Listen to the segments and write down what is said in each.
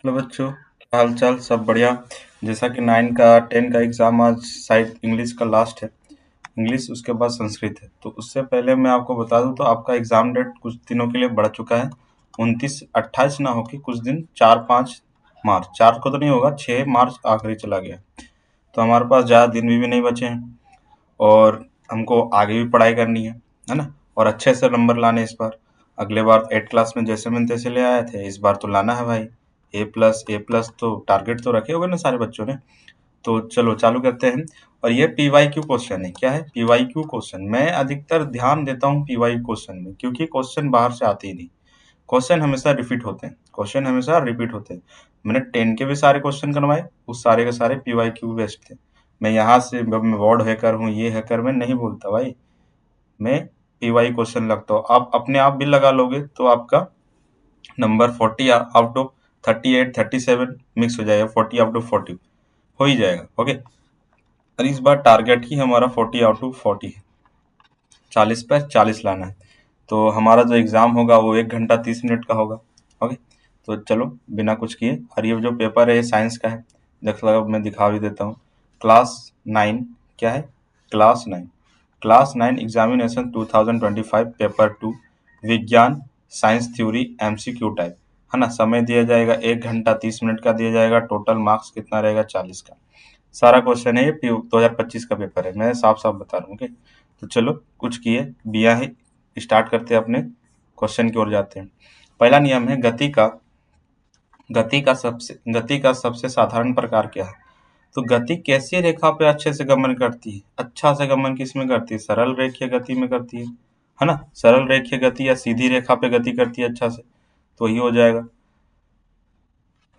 Hello बच्चों, क्या हाल चाल? सब बढ़िया। जैसा कि 9 का 10 का एग्जाम आज शायद इंग्लिश का लास्ट है। इंग्लिश उसके बाद संस्कृत है, तो उससे पहले मैं आपको बता दूं तो आपका एग्जाम डेट कुछ दिनों के लिए बढ़ चुका है। 29 28 ना होके कुछ दिन 4 5 मार्च, 4 को तो नहीं होगा, 6 मार्च आखिरी चला गया। तो हमारे पास ज़्यादा दिन भी नहीं बचे हैं और हमको आगे भी पढ़ाई करनी है ना। और अच्छे से नंबर लाने इस बार। अगले बार 8 क्लास में जैसे मैंने तैसे ले आए थे, इस बार तो लाना है भाई। ए प्लस तो टारगेट तो रखे होगे ना सारे बच्चों ने। तो चलो चालू करते हैं। और ये पीवाईक्यू क्वेश्चन है। क्या है? PYQ question. मैं अधिकतर ध्यान देता हूँ पीवाई क्वेश्चन में, क्योंकि क्वेश्चन बाहर से आते ही नहीं। क्वेश्चन हमेशा रिपीट होते हैं, क्वेश्चन हमेशा रिपीट होते हैं। मैंने 10 के भी सारे क्वेश्चन करवाए, उस सारे के सारे पीवाईक्यू बेस्ड थे। मैं यहाँ से मैं वर्ड हैकर हूँ, ये हैकर, मैं नहीं बोलता भाई। मैं पीवाई क्वेश्चन लगता हूँ। आप अपने आप भी लगा लोगे तो आपका नंबर 40 आउट ऑफ 38 37 मिक्स हो जाएगा। 40 आउट ऑफ 40 हो ही जाएगा। ओके। और इस बार टारगेट ही हमारा 40 आउट ऑफ 40 है। 40 पर 40 लाना है। तो हमारा जो एग्जाम होगा वो 1 घंटा 30 मिनट का होगा। ओके। तो चलो बिना कुछ किए, और ये जो पेपर है ये साइंस का है। देख लो, मैं दिखा भी देता हूँ। क्लास 9। क्या है? क्लास 9 एग्जामिनेशन 2025 पेपर 2 विज्ञान साइंस थ्योरी एमसीक्यू टाइप, है ना। समय दिया जाएगा 1 घंटा 30 मिनट का दिया जाएगा। टोटल मार्क्स कितना रहेगा? 40 का। सारा क्वेश्चन है, ये 2025 का पेपर है, मैं साफ साफ बता रहा हूँ। ओके। तो चलो कुछ किए बिया ही स्टार्ट करते हैं, अपने क्वेश्चन की ओर जाते हैं। पहला नियम है गति का सबसे साधारण प्रकार क्या है? तो गति कैसी रेखा पे अच्छे से गमन करती है? अच्छा से गमन किस में करती है? सरल रेखीय गति में करती है ना। सरल रेखीय गति या सीधी रेखा पे गति करती है अच्छा से, तो वही हो जाएगा।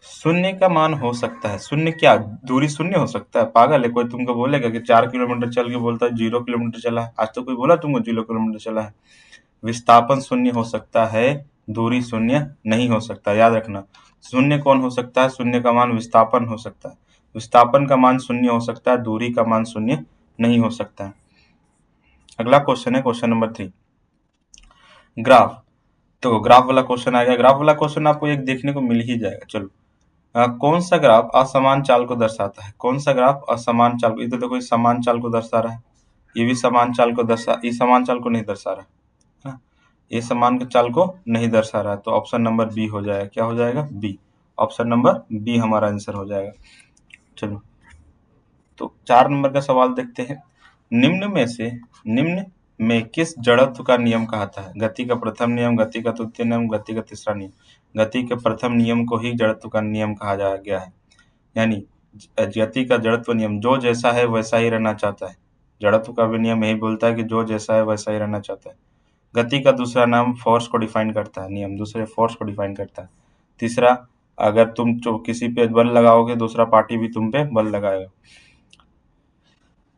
शून्य का मान हो सकता है। शून्य क्या? दूरी शून्य हो सकता है? पागल है कोई तुमको बोलेगा कि 4 किलोमीटर चल के बोलता है 0 किलोमीटर चला है? आज तो कोई बोला तुमको 0 किलोमीटर चला है? विस्थापन शून्य हो सकता है, दूरी शून्य नहीं हो सकता, याद रखना। शून्य कौन हो सकता है? शून्य का मान विस्थापन हो सकता है। विस्थापन का मान शून्य हो सकता है, दूरी का मान शून्य नहीं हो सकता है। अगला क्वेश्चन है क्वेश्चन नंबर 3, ग्राफ। तो ग्राफ वाला क्वेश्चन आएगा। ग्राफ वाला क्वेश्चन आपको एक देखने को मिल ही जाएगा। चलो, कौन सा ग्राफ असमान चाल को दर्शाता है? कौन सा ग्राफ असमान चाल को, इधर देखो ये समान चाल को दर्शा रहा है, ये भी समान चाल को ये समान चाल को नहीं दर्शा रहा है ना? ये समान चाल को नहीं दर्शा रहा है, तो ऑप्शन नंबर बी हो जाएगा। क्या हो जाएगा? बी। ऑप्शन नंबर बी हमारा आंसर हो जाएगा। चलो, तो 4 नंबर का सवाल देखते हैं। निम्न में किस जड़त्व का नियम कहता है? गति का प्रथम नियम, गति का द्वितीय नियम, गति का तीसरा नियम। गति के प्रथम नियम को ही जड़त्व का नियम कहा जा गया है। यानी गति का जड़त्व नियम, जो जैसा है वैसा ही रहना चाहता है। जड़त्व का भी नियम यही बोलता है कि जो जैसा है वैसा ही रहना चाहता है। गति का दूसरा नाम फोर्स को डिफाइन करता है। नियम दूसरे फोर्स को डिफाइन करता है। तीसरा, अगर तुम जो किसी पे बल लगाओगे, दूसरा पार्टी भी तुम पे बल लगाएगा।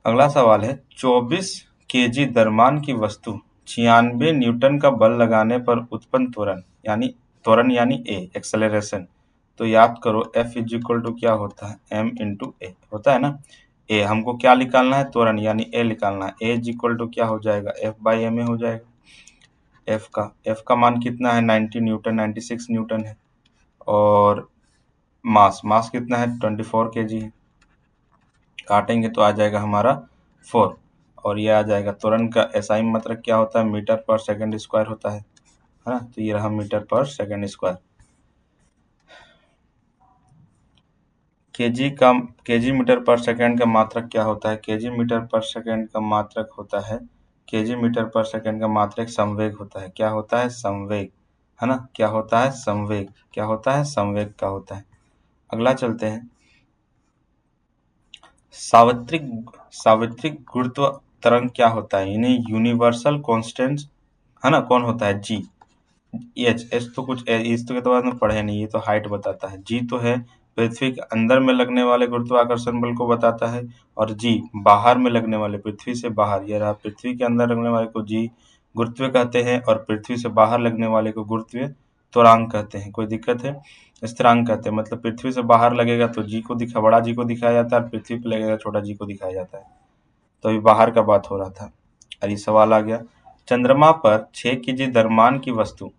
अगला सवाल है, 24 kg द्रव्यमान की वस्तु 96 न्यूटन का बल लगाने पर उत्पन्न त्वरण यानी ए एक्सेलरेशन। तो याद करो F इज इक्वल टू क्या होता है? m इंटू ए होता है ना। ए हमको क्या निकालना है? त्वरण यानी ए निकालना है। ए इज इक्वल टू क्या हो जाएगा? F बाई एम ए हो जाएगा। F का मान कितना है? 90 न्यूटन, 96 न्यूटन है। और मास कितना है? 24 kg है। काटेंगे तो आ जाएगा हमारा 4। और ये आ जाएगा त्वरण का एसआई मात्रक क्या होता है? मीटर पर सेकंड स्क्वायर होता है ना। तो ये रहा मीटर पर सेकंड स्क्वायर। केजी मीटर पर सेकंड का मात्रक क्या होता है? केजी मीटर पर सेकंड का मात्रक होता है, केजी मीटर पर सेकंड का मात्रक संवेग होता है। क्या होता है? संवेग, है ना। क्या होता है? संवेग। क्या होता है? संवेग का होता है। अगला चलते हैं। सावित्रिक गुरुत्व तरंग क्या होता है? यानी यूनिवर्सल कांस्टेंट, है ना। कौन होता है? जी। एच तो कुछ इस तो के बाद में पढ़े नहीं, ये तो हाइट बताता है। जी तो है पृथ्वी के अंदर में लगने वाले गुरुत्वाकर्षण बल को बताता है। और जी बाहर में लगने वाले, पृथ्वी से बाहर, ये रहा पृथ्वी के अंदर लगने वाले को जी गुरुत्व कहते हैं, और पृथ्वी से बाहर लगने वाले को गुरुत्वीय त्वरांक कहते हैं। कोई दिक्कत है? स्थिरांक कहते हैं। मतलब पृथ्वी से बाहर लगेगा तो जी को बड़ा जी को दिखाया जाता है, और पृथ्वी पे लगेगा छोटा जी को दिखाया जाता है। तो अभी बाहर का बात हो रहा था। और ये सवाल आ गया, चंद्रमा पर 6 kg द्रव्यमान की वस्तु,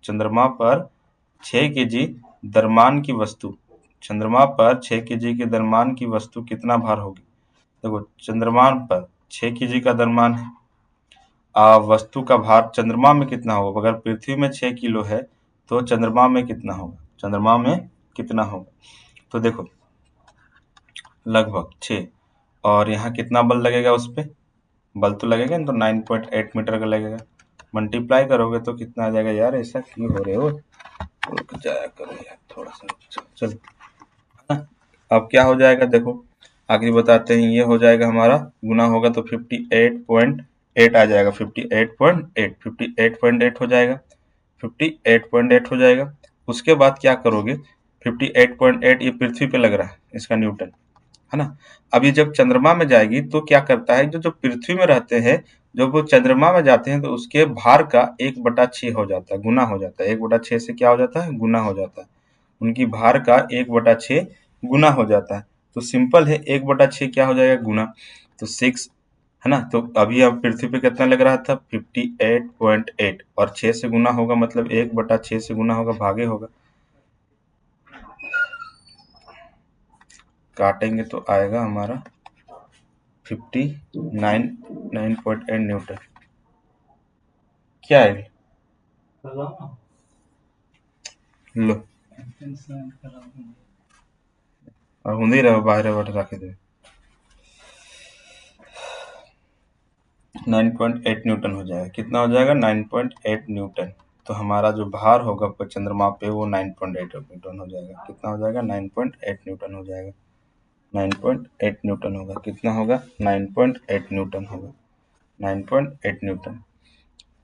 चंद्रमा पर 6 kg द्रव्यमान की वस्तु, चंद्रमा पर 6 केजी के द्रव्यमान की वस्तु कितना भार होगी? देखो चंद्रमा पर 6 केजी का द्रव्यमान है, वस्तु का भार चंद्रमा में कितना होगा? अगर पृथ्वी में 6 किलो है तो चंद्रमा में कितना होगा? चंद्रमा में कितना होगा? तो देखो लगभग 6, और यहाँ कितना बल लगेगा उस पे? बल तो लगेगा ना, तो 9.8 मीटर का लगेगा। मल्टीप्लाई करोगे तो कितना आ जाएगा? यार ऐसा क्यों हो रहे हो, रुक जाया करो यार थोड़ा सा। चलो अब क्या हो जाएगा देखो, आगे बताते हैं। ये हो जाएगा हमारा, गुना होगा तो 58.8 आ जाएगा। 58.8 हो जाएगा, 58.8 हो जाएगा। उसके बाद क्या करोगे? 58.8 ये पृथ्वी पे लग रहा है, इसका न्यूटन है ना। अभी जब चंद्रमा में जाएगी तो क्या करता है, जो जो पृथ्वी में रहते हैं, जब वो चंद्रमा में जाते हैं तो उसके भार का 1/6 हो जाता है, गुना हो जाता है। 1/6 से क्या हो जाता है? गुना हो जाता है। उनकी भार का 1/6 गुना हो जाता है। तो सिंपल है, 1/6 क्या हो जाएगा? गुना। तो 6 है ना। तो अभी अब पृथ्वी पे कितना लग रहा था? 58.8, और 6 से गुना होगा मतलब 1/6 से गुना होगा, भागे होगा। काटेंगे तो आएगा हमारा 9.8 न्यूटन। क्या है? लो और हुंदी रहो बाहर बट रखे दे। 9.8 न्यूटन हो जाएगा। कितना हो जाएगा? 9.8 न्यूटन। तो हमारा जो भार होगा पर चंद्रमा पे वो 9.8 न्यूटन हो जाएगा। कितना हो जाएगा? 9.8 न्यूटन हो जाएगा। 9.8 न्यूटन होगा। कितना होगा? 9.8 न्यूटन होगा। 9.8 न्यूटन।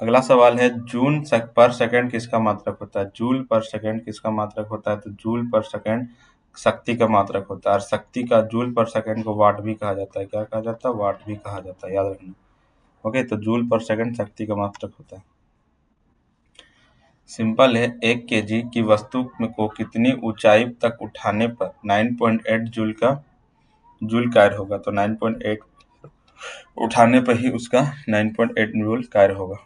अगला सवाल है, जूल पर सेकंड किसका मात्रक होता है? जूल पर सेकंड किसका मात्रक होता है? तो जूल पर सेकंड शक्ति का मात्रक होता है, और शक्ति का जूल पर सेकंड को वाट भी कहा जाता है। क्या कहा जाता है? वाट भी कहा जाता है, याद रखना। ओके, तो जूल पर सेकंड शक्ति का मात्रक होता है। सिंपल है, 1 केजी की वस्तु को कितनी ऊंचाई तक उठाने पर 9.8 जूल कार्य होगा? तो 9.8 उठाने पर ही उसका 9.8 जूल कार्य होगा।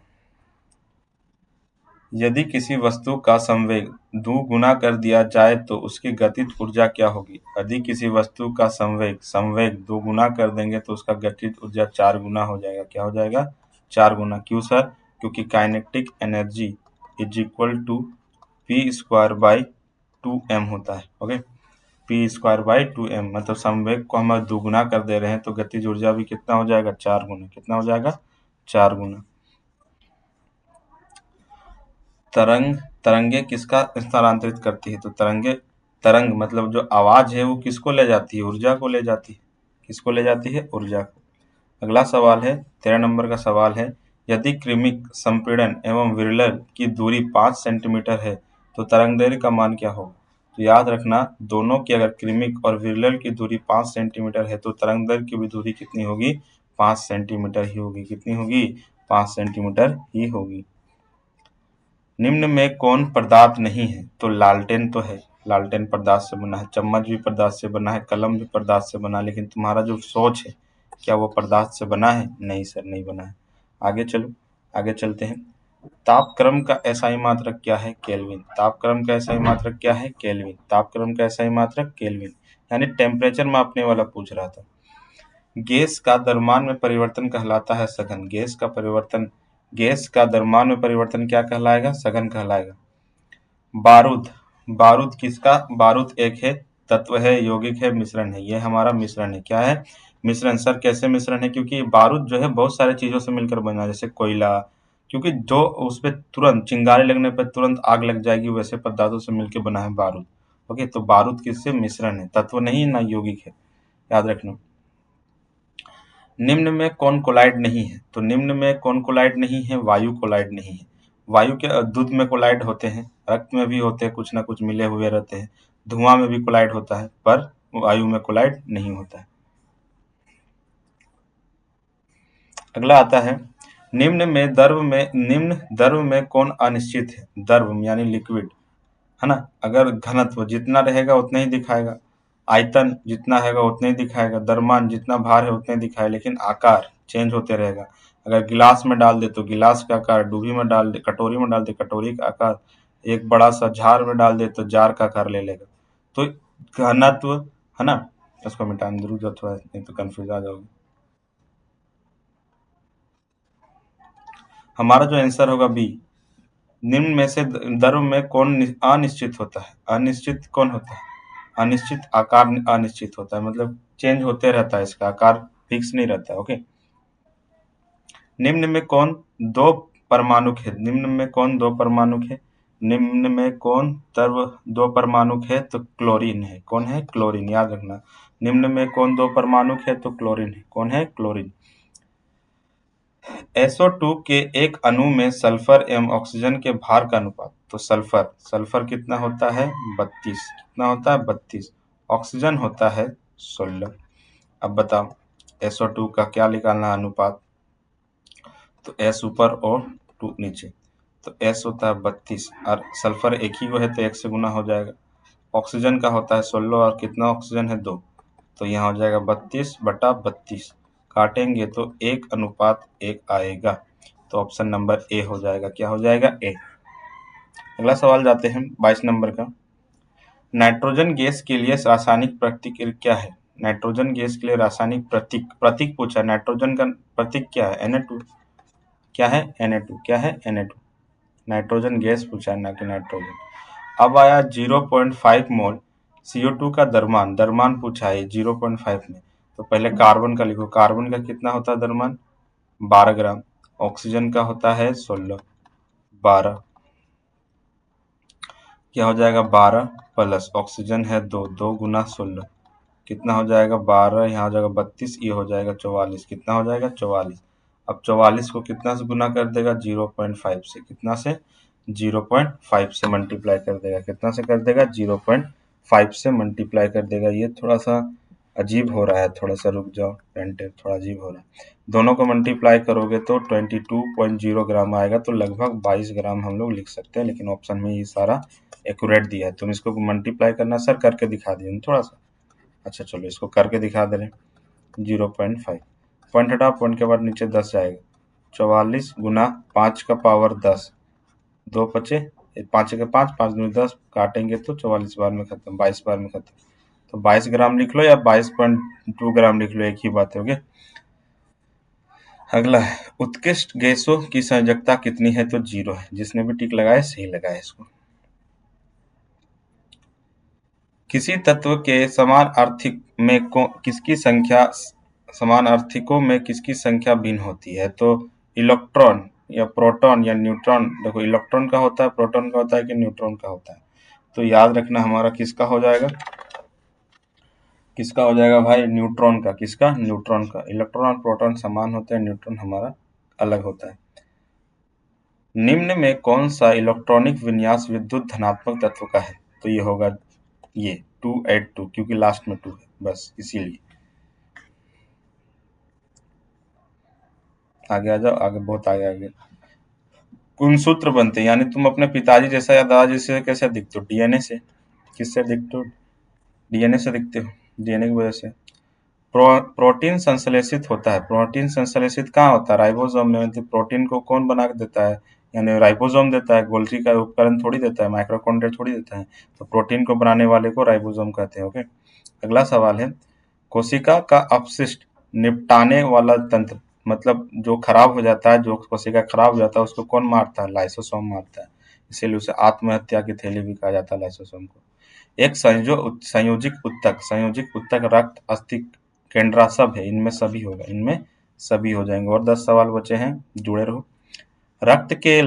यदि किसी वस्तु का संवेग दुगुना कर दिया जाए तो उसकी गतिज ऊर्जा क्या होगी? यदि किसी वस्तु का संवेग दोगुना कर देंगे तो उसका गतिज ऊर्जा 4 गुना हो जाएगा। क्या हो जाएगा? 4 गुना। क्यों सर? क्योंकि kinetic energy is equal to P²/2m होता है। ओके, P²/2m मतलब संवेग को हम दोगुना कर दे रहे हैं तो गतिज ऊर्जा भी कितना हो जाएगा? 4 गुना। कितना हो जाएगा? 4 गुना। तरंगे किसका स्थानांतरित करती है? तो तरंग मतलब जो आवाज है वो किसको ले जाती है? ऊर्जा को ले जाती है। किसको ले जाती है? ऊर्जा को। अगला सवाल है, 13 नंबर का सवाल है, यदि कृमिक संपीड़न एवं विरल की दूरी 5 सेंटीमीटर है तो तरंगदैर्घ्य का मान क्या होगा? तो याद रखना, दोनों की अगर कृमिक और विरल की दूरी 5 सेंटीमीटर है तो तरंगदैर्घ्य की भी दूरी कितनी होगी? 5 सेंटीमीटर ही होगी। कितनी होगी? 5 सेंटीमीटर ही होगी। निम्न में कौन पदार्थ नहीं है? तो लालटेन तो है, लालटेन पदार्थ से बना है, चम्मच भी पदार्थ से बना है, कलम भी पदार्थ से बना है, लेकिन तुम्हारा जो सोच है क्या वो पदार्थ से बना है? नहीं सर, नहीं बना है। आगे चलो, आगे चलते हैं। तापक्रम का एसआई मात्रक क्या है? केल्विन। तापक्रम का एसआई मात्रक क्या है? केल्विन। तापक्रम का एसआई मात्रक केल्विन, यानी टेम्परेचर मापने वाला पूछ रहा था। गैस का द्रव्यमान में परिवर्तन कहलाता है सघन। गैस का द्रव्यमान में परिवर्तन क्या कहलाएगा? सघन कहलाएगा। बारूद, बारूद किसका? बारूद एक है, तत्व है, यौगिक है, मिश्रण है। ये हमारा मिश्रण है। क्या है? मिश्रण। सर कैसे मिश्रण है? क्योंकि बारूद जो है बहुत सारे चीजों से मिलकर बना है, जैसे कोयला, क्योंकि जो उस पर तुरंत चिंगारी लगने पर तुरंत आग लग जाएगी, वैसे पदार्थों से मिलकर बना है बारूद। ओके, तो बारूद किससे? मिश्रण है, तत्व नहीं ना यौगिक है, याद रखना। निम्न में कौन कोलाइड नहीं है? तो निम्न में कौन कोलाइड नहीं है? वायु कोलाइड नहीं है। वायु के दूध में कोलाइड होते हैं, रक्त में भी होते हैं, कुछ ना कुछ मिले हुए रहते हैं, धुआं में भी कोलाइड होता है, पर वायु में कोलाइड नहीं होता है। अगला आता है, निम्न द्रव में कौन अनिश्चित है? द्रव यानी लिक्विड, है ना। अगर घनत्व जितना रहेगा उतना ही दिखाएगा, आयतन जितना रहेगा उतना ही दिखाएगा, द्रव्यमान जितना भार है उतना ही दिखाएगा, लेकिन आकार चेंज होते रहेगा। अगर गिलास में डाल दे तो गिलास का आकार, डूबी में डाल दे, कटोरी में डाल दे, कटोरी का आकार, एक बड़ा सा झार में डाल दे तो जार का आकार ले लेगा। तो घनत्व है ना, इसको मिटाने दो, रुक जाओ थोड़ा, नहीं तो कंफ्यूज आ जाओगे। हमारा जो आंसर होगा बी। निम्न में से द्रव में कौन अनिश्चित होता है? अनिश्चित कौन होता है? अनिश्चित आकार अनिश्चित होता है, मतलब चेंज होते रहता है, इसका आकार फिक्स नहीं रहता है। ओके। निम्न में कौन दो परमाणुक है? निम्न में कौन दो परमाणुक है? निम्न में कौन द्रव दो परमाणुक है? तो क्लोरीन है। कौन है? क्लोरीन, याद रखना। निम्न में कौन दो परमाणुक है? तो क्लोरीन है। कौन है? क्लोरीन। SO2 के एक अणु में सल्फर एवं ऑक्सीजन के भार का अनुपात। तो सल्फर कितना होता है? 32। कितना होता है? 32। ऑक्सीजन होता है 16। अब बताओ SO2 का क्या निकालना है अनुपात? तो S ऊपर और 2 नीचे। तो S होता है 32 और सल्फर एक ही को है तो 1 से गुना हो जाएगा। ऑक्सीजन का होता है 16 और कितना ऑक्सीजन है? 2। तो यहाँ हो जाएगा 32/32। काटेंगे तो 1:1 आएगा। तो ऑप्शन नंबर ए हो जाएगा। क्या हो जाएगा? ए। अगला सवाल जाते हैं 22 नंबर का। नाइट्रोजन गैस के लिए रासायनिक प्रतीक क्या है? नाइट्रोजन गैस के लिए रासायनिक प्रतीक पूछा। नाइट्रोजन का प्रतीक क्या है? Na2। क्या है? Na2। क्या है? Na2। नाइट्रोजन गैस पूछा है, ना कि नाइट्रोजन। अब आया 0.5 मोल CO2 का द्रव्यमान। द्रव्यमान पूछा है 0.5 में। तो पहले कार्बन का लिखो। कार्बन का कितना होता है द्रव्यमान? 12 ग्राम। ऑक्सीजन का होता है 16। 12 क्या हो जाएगा? 12 प्लस ऑक्सीजन है 2, 2 गुना 16 कितना हो जाएगा? 12, यहाँ हो जाएगा 32, ये हो जाएगा 44। कितना हो जाएगा? 44। अब 44 को कितना से गुना कर देगा? 0.5 से। कितना से? 0.5 से मल्टीप्लाई कर देगा। कितना से कर देगा? 0.5 से मल्टीप्लाई कर देगा। ये थोड़ा सा अजीब हो रहा है, थोड़ा सा रुक जाओ, पेंटेड थोड़ा अजीब हो रहा है। दोनों को मल्टीप्लाई करोगे तो 22.0 ग्राम आएगा, तो लगभग 22 ग्राम हम लोग लिख सकते हैं, लेकिन ऑप्शन में ये सारा एक्यूरेट दिया है। तुम इसको मल्टीप्लाई करना सर, करके दिखा दिए थोड़ा सा। अच्छा चलो इसको करके दिखा दे रहे हैं। 0.5 पॉइंट हटा, पॉइंट के बाद नीचे 10 जाएगा। 44 गुना 5 का पावर 10, 2 बचे, 5 के 5, 5 दूनी 10, काटेंगे तो 44 बार में खत्म, 22 बार में खत्म। तो 22 ग्राम लिख लो या 22.2 ग्राम लिख लो, एक ही बात है। ओके। अगला है उत्कृष्ट गैसों की संयोजकता कितनी है? तो 0 है। जिसने भी टिक लगाया सही लगाया इसको। किसी तत्व के समान आर्थिकों में किसकी संख्या भिन्न होती है? तो इलेक्ट्रॉन या प्रोटॉन या न्यूट्रॉन। देखो इलेक्ट्रॉन का होता है, प्रोटॉन का होता है कि न्यूट्रॉन का होता है? तो याद रखना हमारा किसका हो जाएगा? किसका हो जाएगा भाई? न्यूट्रॉन का। किसका? न्यूट्रॉन का। इलेक्ट्रॉन और प्रोटॉन समान होते हैं, न्यूट्रॉन हमारा अलग होता है। निम्न में कौन सा इलेक्ट्रॉनिक विन्यास विद्युत धनात्मक तत्व का है? तो ये होगा ये 282, क्योंकि लास्ट में 2 है, बस इसीलिए। आगे आ जाओ, आगे बहुत आगे आगे। गुणसूत्र बनते हैं, यानी तुम अपने पिताजी जैसा या दादाजी से कैसे दिखते हो? डीएनए से। किससे दिखते हो? डीएनए से दिखते हो, डीएनए की वजह से। प्रोटीन संश्लेषित होता है। प्रोटीन संश्लेषित कहाँ होता है? राइबोसोम में। मतलब प्रोटीन को कौन बना के देता है? यानी राइबोसोम देता है, गोल्गी का उपकरण थोड़ी देता है, माइक्रोकॉन्ड्रिया थोड़ी देता है। तो प्रोटीन को बनाने वाले को राइबोसोम कहते हैं। ओके। अगला सवाल है कोशिका का अपशिष्ट निपटाने वाला तंत्र, मतलब जो खराब हो जाता है, जो कोशिका खराब हो जाता है उसको कौन मारता है? लाइसोसोम मारता है। इसीलिए उसे आत्महत्या की थैली भी कहा जाता है लाइसोसोम को। एक संयोजिक ऊतक रक्त अस्थि केंद्रा सब है, इनमें सभी होगा, इनमें सभी हो जाएंगे। और 10 सवाल बचे हैं, जुड़े रहो। रक्त के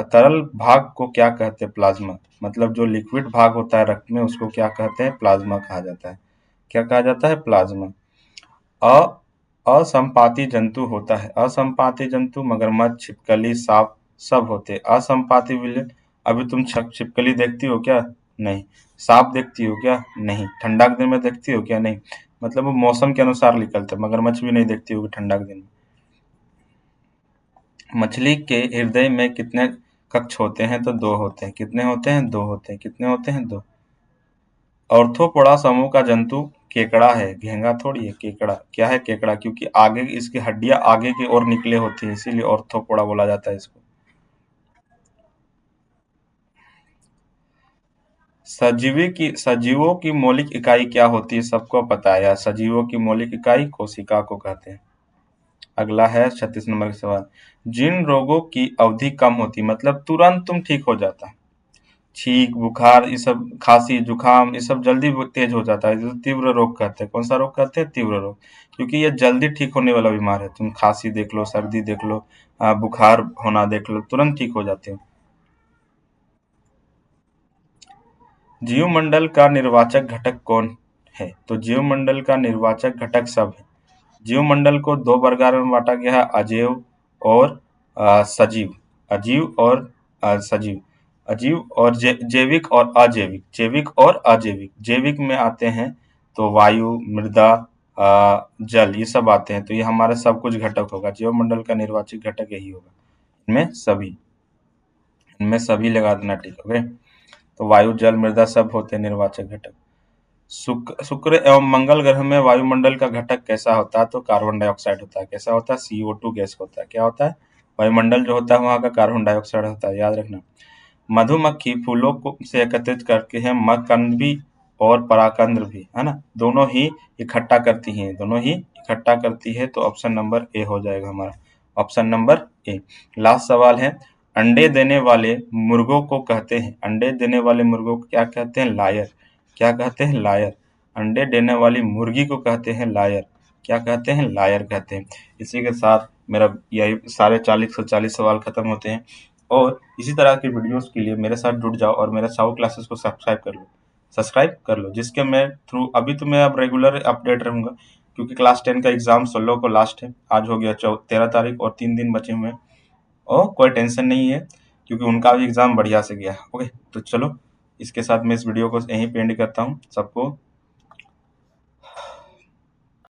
तरल भाग को क्या कहते हैं? प्लाज्मा। मतलब जो लिक्विड भाग होता है रक्त में उसको क्या कहते हैं? प्लाज्मा कहा जाता है। क्या कहा जाता है? प्लाज्मा। अ असंपाती जंतु होता है। असंपाती जंतु मगरमच्छ, छिपकली, सांप सब होते हैं। असंपाती विलेन, अभी तुम छिपकली देखती हो क्या? नहीं। सांप देखती हो क्या? नहीं। ठंडा के दिन में देखती हो क्या? नहीं। मतलब वो मौसम के अनुसार निकलते हैं। मगरमच्छ भी नहीं देखती होगी ठंडा के दिन में। मछली के हृदय में कितने कक्ष होते हैं? तो 2 होते हैं। कितने होते हैं? 2 होते हैं। कितने होते हैं? 2। ऑर्थोपोडा समूह का जंतु केकड़ा है, घेंगा थोड़ी है। केकड़ा क्या है? केकड़ा, क्योंकि आगे इसकी हड्डियां आगे की ओर निकले होती है, इसीलिए ऑर्थोपोडा बोला जाता है इसको। सजीवों की मौलिक इकाई क्या होती है, सबको पता है यार। सजीवों की मौलिक इकाई कोशिका को कहते हैं। अगला है 36 नंबर का सवाल। जिन रोगों की अवधि कम होती, मतलब तुरंत तुम ठीक हो जाता, छींक, बुखार, ये सब, खांसी, जुकाम, ये सब जल्दी तेज हो जाता है, जो तीव्र रोग कहते हैं। कौन सा रोग कहते हैं? तीव्र रोग। क्योंकि ये जल्दी ठीक होने वाला बीमार है। तुम खांसी देख लो, सर्दी देख लो, बुखार होना देख लो, तुरंत ठीक हो जाते हो। जीवमंडल का निर्वाचक घटक कौन है? तो जीवमंडल का निर्वाचक घटक सब है। जीवमंडल को दो वर्गार में बांटा गया है, अजैव और सजीव। अजीव और सजीव। अजीव और जैविक और अजैविक। जैविक और अजैविक। जैविक में आते हैं तो वायु, मृदा, जल, ये सब आते हैं। तो ये हमारा सब कुछ घटक होगा। जीवमंडल का निर्वाचक घटक यही होगा। इनमें सभी लगा देना, ठीक है। तो वायु, जल, मृदा सब होते हैं निर्वाचक घटक। शुक्र एवं मंगल ग्रह में वायुमंडल का घटक कैसा होता है? तो कार्बन डाइऑक्साइड होता है। कैसा होता है? CO2 गैस होता है। क्या होता है? वायुमंडल जो होता है वहां का कार्बन डाइऑक्साइड होता है, याद रखना। मधुमक्खी फूलों को से एकत्रित करके है मकरंद भी और परागकंद भी, है ना, दोनों ही इकट्ठा करती हैं। दोनों ही इकट्ठा करती है। तो ऑप्शन नंबर ए हो जाएगा हमारा। Option number A. लास्ट सवाल है। अंडे देने वाले मुर्गों को कहते हैं, अंडे देने वाले मुर्गों को क्या कहते हैं? लायर। क्या कहते हैं? लायर। अंडे देने वाली मुर्गी को कहते हैं लायर। क्या कहते हैं? लायर कहते हैं। इसी के साथ मेरा यही सारे 40 सवाल खत्म होते हैं। और इसी तरह की वीडियोस के लिए मेरे साथ जुड़ जाओ और मेरे साहू क्लासेस को सब्सक्राइब कर लो, जिसके मैं थ्रू अभी तो मैं अब रेगुलर अपडेट रहूंगा, क्योंकि क्लास 10 का एग्जाम 16 को लास्ट है। आज हो गया 13 तारीख और 3 दिन बचे हुए हैं। और कोई टेंशन नहीं है, क्योंकि उनका भी एग्जाम बढ़िया से गया। ओके, तो चलो इसके साथ मैं इस वीडियो को यहीं पे एंड करता हूँ। सबको